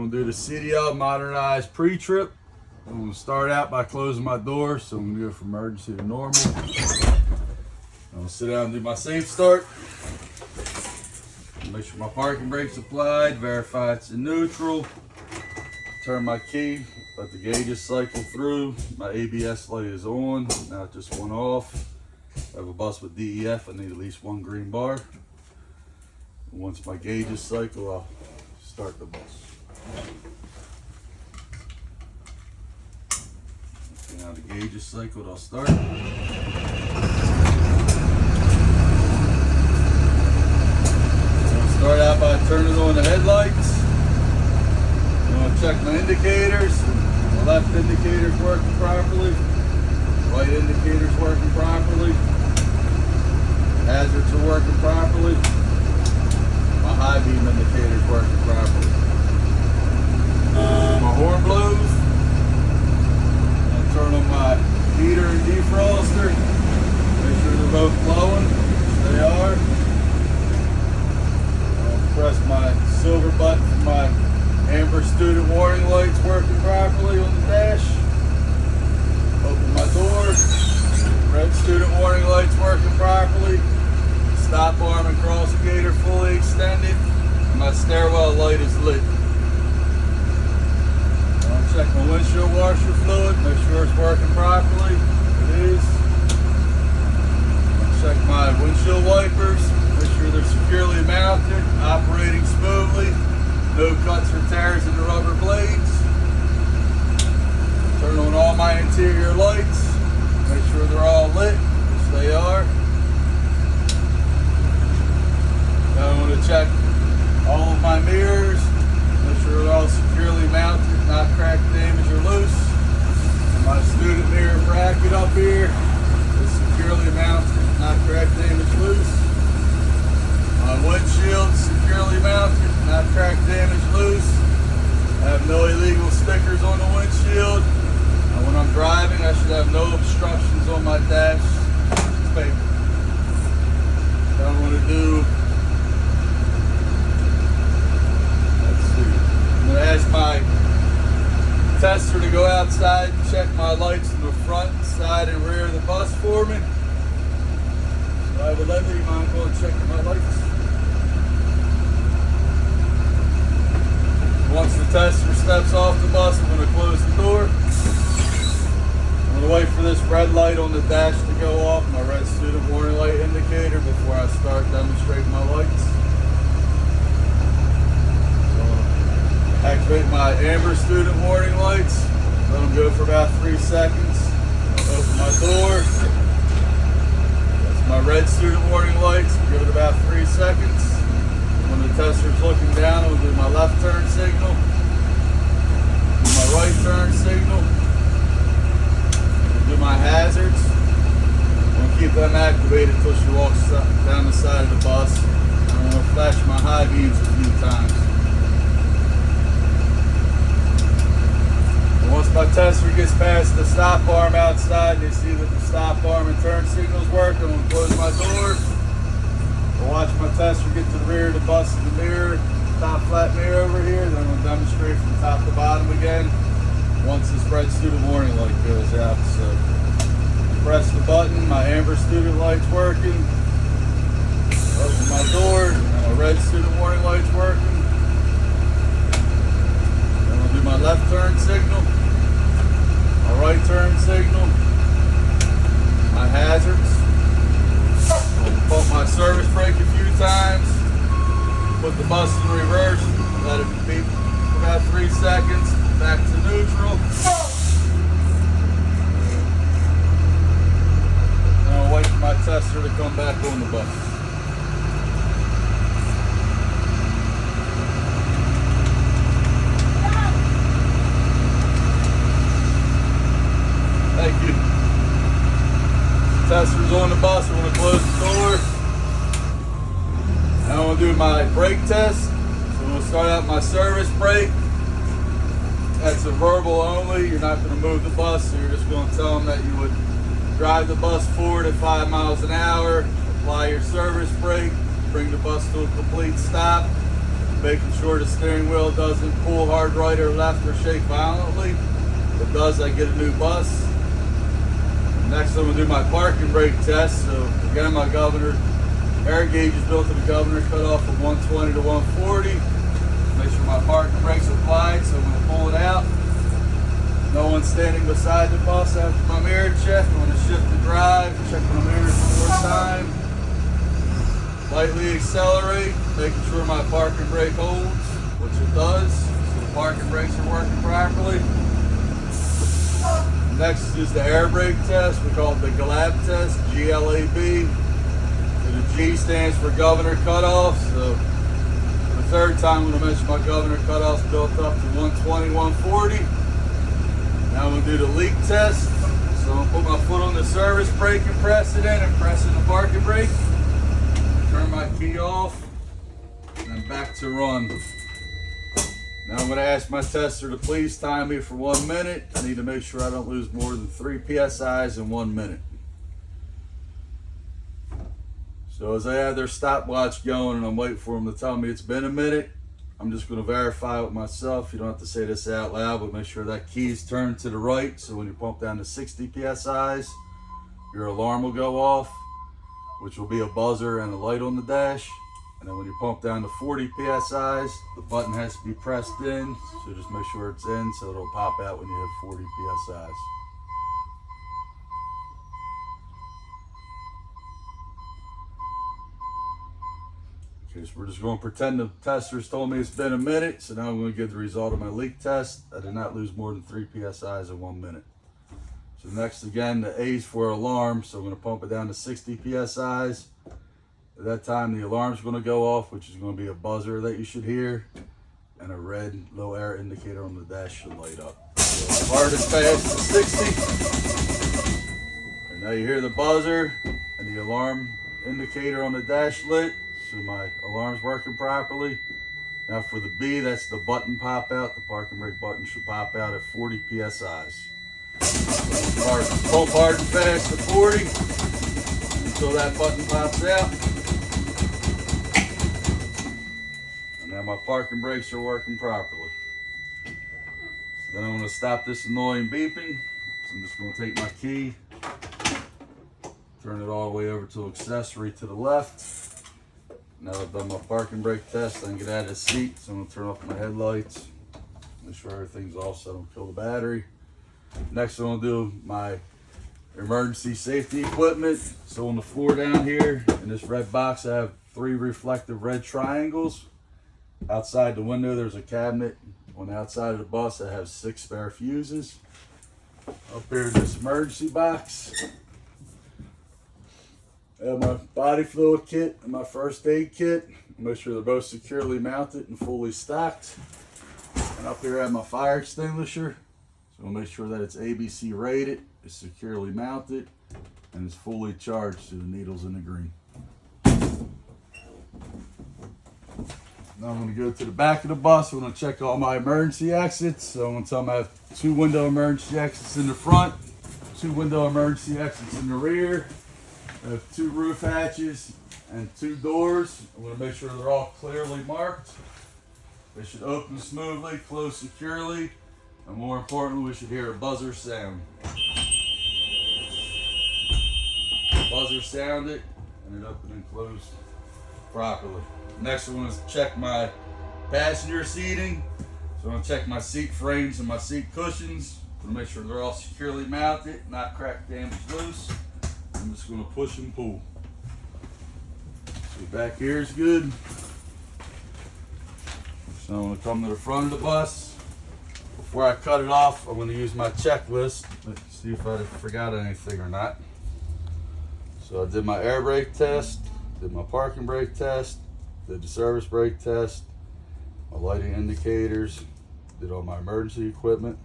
I'm gonna do the CDL Modernized Pre-trip. I'm gonna start out by closing my door, so I'm gonna go from emergency to normal. I'm gonna sit down and do my safe start. Make sure my parking brake's applied, verify it's in neutral. Turn my key, let the gauges cycle through. My ABS light is on, now it just went off. I have a bus with DEF, I need at least one green bar. Once my gauges cycle, I'll start the bus. Okay, now the gauge is cycled, I'll start. I'll start out by turning on the headlights. I'm going to check my indicators. The left indicator's working properly. Right indicator's working properly. Hazards are working properly. My high beam indicator's working properly. My horn blows. I'll turn on my heater and defroster. Make sure they're both blowing. They are. I'll press my silver button for my amber student warning lights working properly on the dash. Open my door. Red student warning lights working properly. Stop arm and crossing gate are fully extended. My stairwell light is lit. I'll check my windshield washer fluid, make sure it's working properly. It is. I'll check my windshield wipers, make sure they're securely mounted, operating smoothly. No cuts or tears in the rubber blades. Turn on all my interior lights, make sure they're all lit, which they are. Now I'm going to check all of my mirrors, make sure they're all securely mounted, not cracked, damaged, or loose. And my student mirror bracket up here is securely mounted, not cracked, damaged, loose. My windshield securely mounted, not cracked, damaged, loose. I have no illegal stickers on the windshield. And when I'm driving, I should have no obstructions on my dash paper. So I'm going to do. I'm going to ask my tester to go outside and check my lights in the front, side, and rear of the bus for me. So I would let you mind going and checking my lights. Once the tester steps off the bus, I'm going to close the door. I'm going to wait for this red light on the dash to go off, my red student warning light indicator, before I start demonstrating my lights. Activate my amber student warning lights. Let them go for about 3 seconds. I'll open my door. That's my red student warning lights. Give it about 3 seconds. When the tester's looking down, I'll do my left turn signal. Do my right turn signal. I'll do my hazards. I'm going to keep them activated until she walks down the side of the bus. I'm going to flash my high beams a few times. Once my tester gets past the stop arm outside and you see that the stop arm and turn signal's working, I'm going to close my door. I'll watch my tester get to the rear of the bus in the mirror, top flat mirror over here. Then I'm going to demonstrate from top to bottom again once this red student warning light goes out. So press the button, my amber student light's working. Open my door, and my red student warning light's working. Then I'll do my left turn signal. My right turn signal, my hazards, pump my service brake a few times, put the bus in reverse, let it beep for about 3 seconds, back to neutral. And I'll wait for my tester to come back on the bus. Thank you. Tester's on the bus. I'm going to close the door. Now I'm going to do my brake test. So I'm going to start out my service brake. That's a verbal only. You're not going to move the bus. So you're just going to tell them that you would drive the bus forward at 5 miles an hour. Apply your service brake. Bring the bus to a complete stop. making sure the steering wheel doesn't pull hard right or left or shake violently. If it does, I get a new bus. Next, I'm gonna do my parking brake test. So again, my governor air gauge is built to the governor cutoff from 120 to 140. Make sure my parking brake's applied, so I'm gonna pull it out. No one's standing beside the bus after my mirror check. I'm gonna shift the drive, check my mirrors one more time. Lightly accelerate, making sure my parking brake holds, which it does. So the parking brakes are working properly. Next is the air brake test. We call it the GLAB test, G-L-A-B. So the G stands for governor cutoff. So for the third time, I'm going to mention my governor cutoff's built up to 120, 140. Now I'm going to do the leak test. So I'm going to put my foot on the service brake and press it in and press in the parking brake. Turn my key off and then back to run. Now I'm going to ask my tester to please time me for 1 minute. I need to make sure I don't lose more than 3 PSIs in 1 minute. So as I have their stopwatch going and I'm waiting for them to tell me it's been a minute, I'm just going to verify with myself. You don't have to say this out loud, but make sure that key's turned to the right. So when you pump down to 60 PSIs, your alarm will go off, which will be a buzzer and a light on the dash. And then when you pump down to 40 PSIs, the button has to be pressed in. So just make sure it's in so it'll pop out when you have 40 PSIs. Okay, so we're just going to pretend the testers told me it's been a minute. So now I'm going to give the result of my leak test. I did not lose more than 3 PSIs in 1 minute. So next, again, the A is for alarm. So I'm going to pump it down to 60 PSIs. At that time, the alarm's going to go off, which is going to be a buzzer that you should hear, and a red low air indicator on the dash should light up. So hard and fast to 60. And now you hear the buzzer and the alarm indicator on the dash lit. So my alarm's working properly. Now for the B, that's the button pop out. The parking brake button should pop out at 40 PSIs. So pump hard and fast to 40 until that button pops out. Now my parking brakes are working properly. So then I'm going to stop this annoying beeping. So I'm just going to take my key, turn it all the way over to accessory to the left. Now I've done my parking brake test, I can get out of the seat. So I'm going to turn off my headlights, make sure everything's off so I don't kill the battery. Next I'm going to do my emergency safety equipment. So on the floor down here in this red box, I have 3 reflective red triangles. Outside the window, there's a cabinet. On the outside of the bus, I have 6 spare fuses. Up here in this emergency box, I have my body fluid kit and my first aid kit. Make sure they're both securely mounted and fully stocked. And up here I have my fire extinguisher. So I'll make sure that it's ABC rated, it's securely mounted, and it's fully charged to the needles in the green. Now I'm going to go to the back of the bus. I'm going to check all my emergency exits. So I'm going to tell them I have 2 window emergency exits in the front, 2 window emergency exits in the rear. I have 2 roof hatches and 2 doors. I'm going to make sure they're all clearly marked. They should open smoothly, close securely, and more importantly, we should hear a buzzer sound. Buzzer sounded, and it opened and closed properly. Next, I want to check my passenger seating. So I'm going to check my seat frames and my seat cushions to make sure they're all securely mounted, not cracked, damaged, loose. I'm just going to push and pull. So back here is good. So I'm going to come to the front of the bus. Before I cut it off, I'm going to use my checklist. Let's see if I forgot anything or not. So I did my air brake test, did my parking brake test, did the service brake test, my lighting indicators, did all my emergency equipment,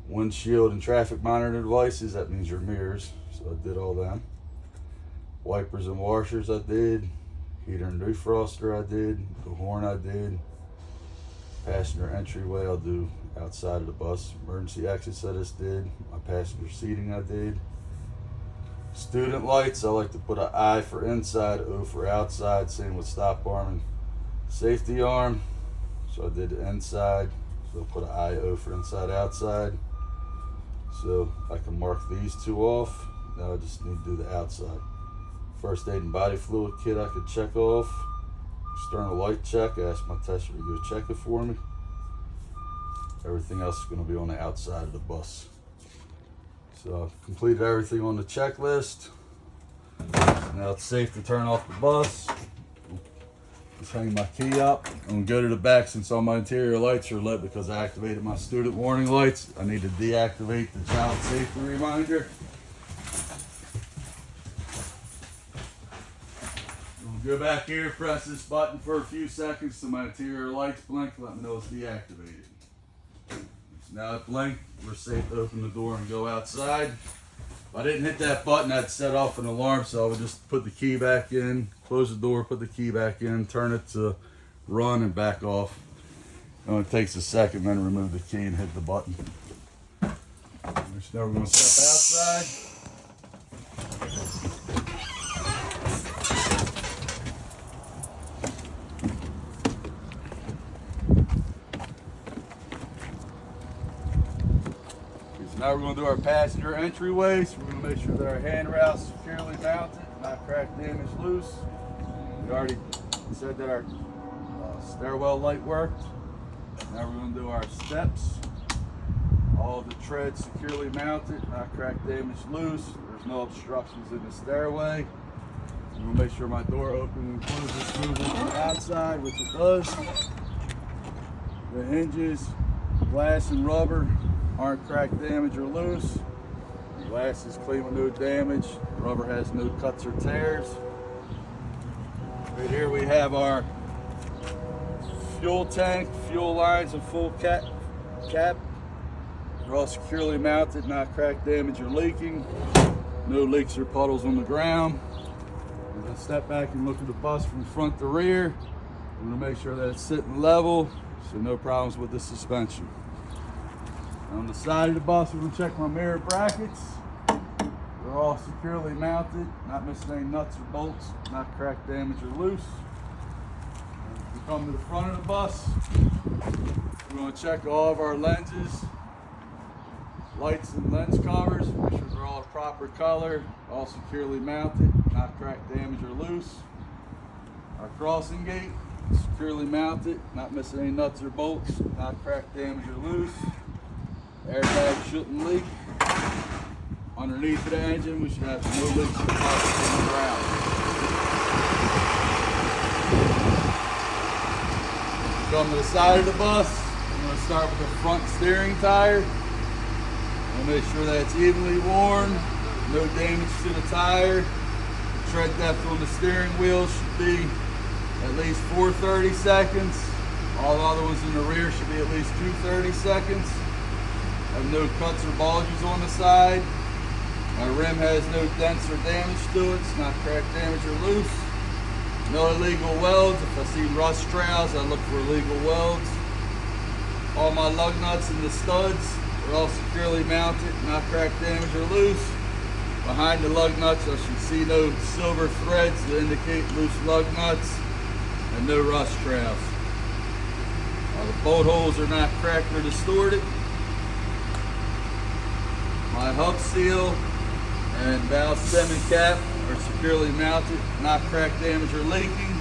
windshield and traffic monitor devices, that means your mirrors, so I did all them. Wipers and washers I did, heater and defroster I did, the horn I did, passenger entryway I'll do outside of the bus, emergency exits I just did, my passenger seating I did. Student lights, I like to put an I for inside, O for outside, same with stop arm and Safety arm. So I did the inside. So I'll put an IO for inside outside. So I can mark these two off. Now I just need to do the outside. First aid and body fluid kit I could check off. External light check. I asked my tester to go check it for me. Everything else is going to be on the outside of the bus. So I've completed everything on the checklist. Now it's safe to turn off the bus. Just hang my key up. I'm going to go to the back since all my interior lights are lit because I activated my student warning lights. I need to deactivate the child safety reminder. Go back here, press this button for a few seconds so my interior lights blink, let me know it's deactivated. So now it blinked, we're safe to open the door and go outside. If I didn't hit that button, I'd set off an alarm, so I would just put the key back in, close the door, put the key back in, turn it to run and back off. It only takes a second, then remove the key and hit the button. Now we're going to step outside. Now we're going to do our passenger entryway. So we're going to make sure that our handrail's securely mounted, not cracked, damaged, loose. We already said that our stairwell light worked. Now we're going to do our steps. All the treads securely mounted, not cracked, damaged, loose. There's no obstructions in the stairway. We're going to make sure my door opens and closes smoothly from the outside, which it does. The hinges, glass and rubber aren't cracked, damaged, or loose. The glass is clean with no damage. The rubber has no cuts or tears. Right here we have our fuel tank, fuel lines, and full cap. They're all securely mounted, not cracked, damaged, or leaking. No leaks or puddles on the ground. We're going to step back and look at the bus from front to rear. We're going to make sure that it's sitting level, so no problems with the suspension. On the side of the bus, we're going to check my mirror brackets. They're all securely mounted, not missing any nuts or bolts, not cracked, damaged, or loose. As we come to the front of the bus, we're going to check all of our lenses, lights and lens covers, make sure they're all the proper color, all securely mounted, not cracked, damaged, or loose. Our crossing gate, securely mounted, not missing any nuts or bolts, not cracked, damaged, or loose. Airbag shouldn't leak. Underneath the engine, we should have no leaks or pockets on the ground. Come to the side of the bus, we're going to start with the front steering tire. We'll make sure that it's evenly worn, no damage to the tire. The tread depth on the steering wheel should be at least 430 seconds. All the other ones in the rear should be at least 230 seconds. Have no cuts or bulges on the side. My rim has no dents or damage to it. It's not cracked, damaged, or loose. No illegal welds. If I see rust trails, I look for illegal welds. All my lug nuts and the studs are all securely mounted, not cracked, damaged, or loose. Behind the lug nuts, I should see no silver threads to indicate loose lug nuts and no rust trails. The bolt holes are not cracked or distorted. My hub seal and valve stem and cap are securely mounted, not cracked, damaged, or leaking.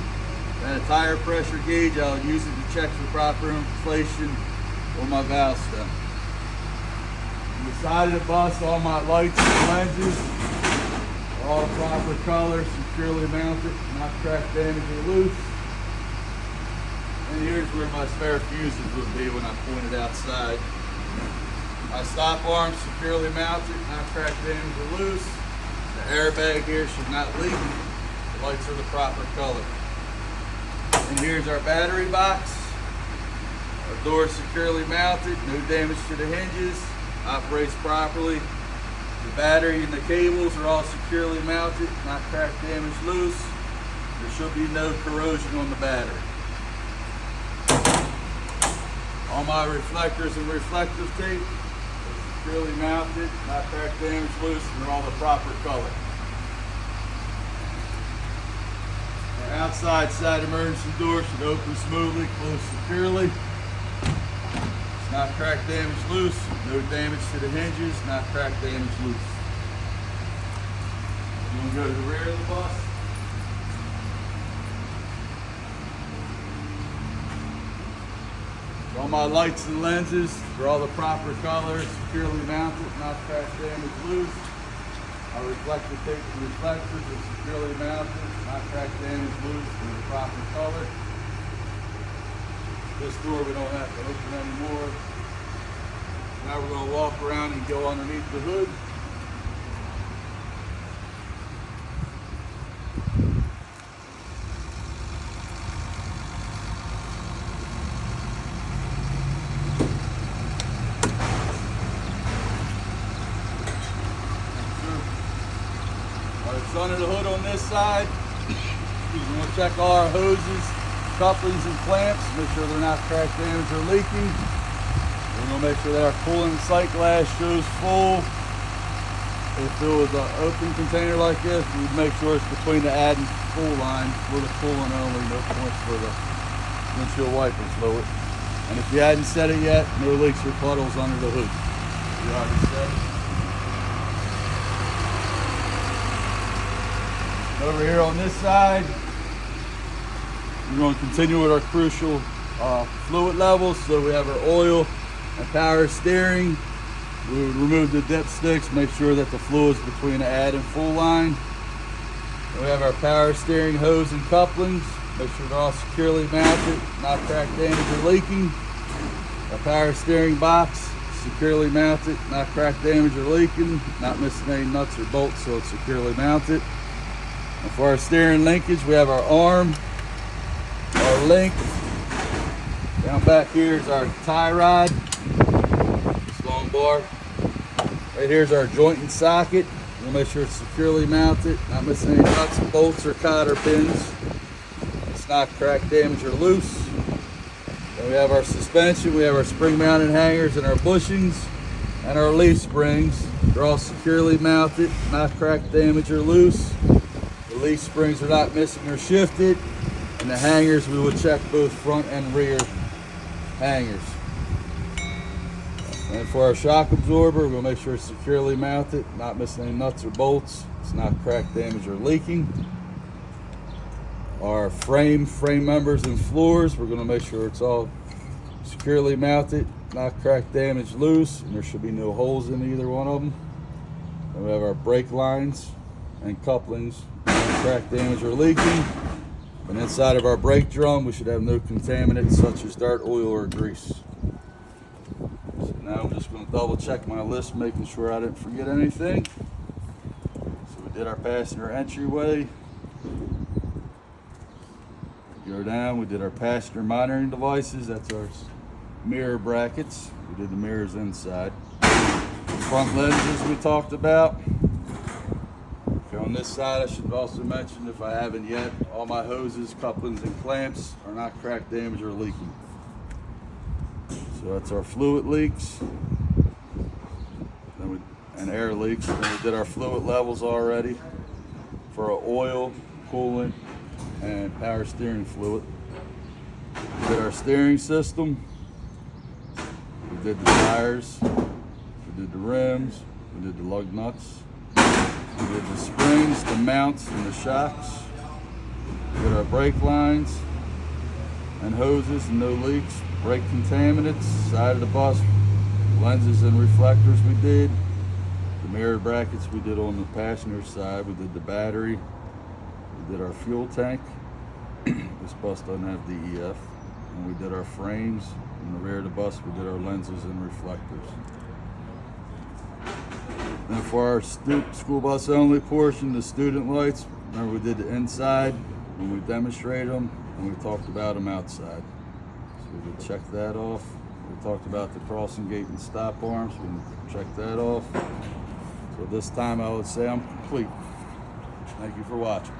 And a tire pressure gauge, I'll use it to check for proper inflation on my valve stem. On the side of the bus, all my lights and lenses are all proper color, securely mounted, not cracked, damaged, or loose. And here's where my spare fuses would be when I point it outside. My stop arm securely mounted, not cracked, damaged, or loose. The airbag here should not leak. The lights are the proper color. And here's our battery box. Our door is securely mounted, no damage to the hinges, operates properly. The battery and the cables are all securely mounted, not cracked, damaged, loose. There should be no corrosion on the battery. All my reflectors and reflective tape are securely mounted, not cracked, damaged, loose, and they're all the proper color. Outside side emergency door should open smoothly, close securely. It's not crack damage loose. No damage to the hinges, not crack damage loose. You want to go to the rear of the bus? All my lights and lenses, they're all the proper colors, securely mounted, not crack damage loose. Our reflector tape and reflectors are securely mounted, not crack damage loose, in the proper color. This door we don't have to open anymore. Now we're going to walk around and go underneath the hood. It's under the hood on this side. We're going to check all our hoses, couplings, and clamps. Make sure they're not crack damaged or leaking. We're going to make sure that our coolant sight glass shows full. If it was an open container like this, we'd make sure it's between the add and full line. We're the coolant only, no points for the windshield wiper fluid. And if you hadn't said it yet, no leaks or puddles under the hood. You already said it. Over here on this side, we're going to continue with our crucial fluid levels. So we have our oil and power steering. We would remove the dipsticks, make sure that the fluid's between the add and full line. And we have our power steering hose and couplings. Make sure they're all securely mounted, not crack damage or leaking. Our power steering box, securely mounted, not crack damage or leaking, not missing any nuts or bolts, so it's securely mounted. And for our steering linkage, we have our arm, our link. Down back here is our tie rod, this long bar. Right here is our joint and socket. We'll make sure it's securely mounted, not missing any nuts, bolts, or cotter pins. It's not crack damage or loose. Then we have our suspension, we have our spring mounted hangers and our bushings and our leaf springs. They're all securely mounted, not crack damage or loose. The leaf springs are not missing or shifted, and the hangers we will check both front and rear hangers. And for our shock absorber, we'll make sure it's securely mounted, not missing any nuts or bolts. It's not crack damage or leaking. Our frame members and floors, we're going to make sure it's all securely mounted, not crack damage loose, and there should be no holes in either one of them. And we have our brake lines and couplings, crack damage or leaking. And inside of our brake drum, we should have no contaminants such as dirt, oil, or grease. So now I'm just going to double check my list, making sure I didn't forget anything. So we did our passenger entryway. Go down, we did our passenger monitoring devices. That's our mirror brackets. We did the mirrors inside. Front lenses we talked about. Okay, on this side, I should also mention, if I haven't yet, all my hoses, couplings, and clamps are not crack damage or leaking. So that's our fluid leaks and air leaks. Then we did our fluid levels already for our oil, coolant, and power steering fluid. We did our steering system. We did the tires. We did the rims. We did the lug nuts. We did the springs, the mounts, and the shocks. We did our brake lines and hoses and no leaks. Brake contaminants, side of the bus, lenses and reflectors we did. The mirror brackets we did on the passenger side. We did the battery. We did our fuel tank. This bus doesn't have DEF. And we did our frames. In the rear of the bus, we did our lenses and reflectors. Then for our school bus only portion, the student lights, remember we did the inside when we demonstrated them, and we talked about them outside. So we could check that off. We talked about the crossing gate and stop arms. We can check that off. So this time I would say I'm complete. Thank you for watching.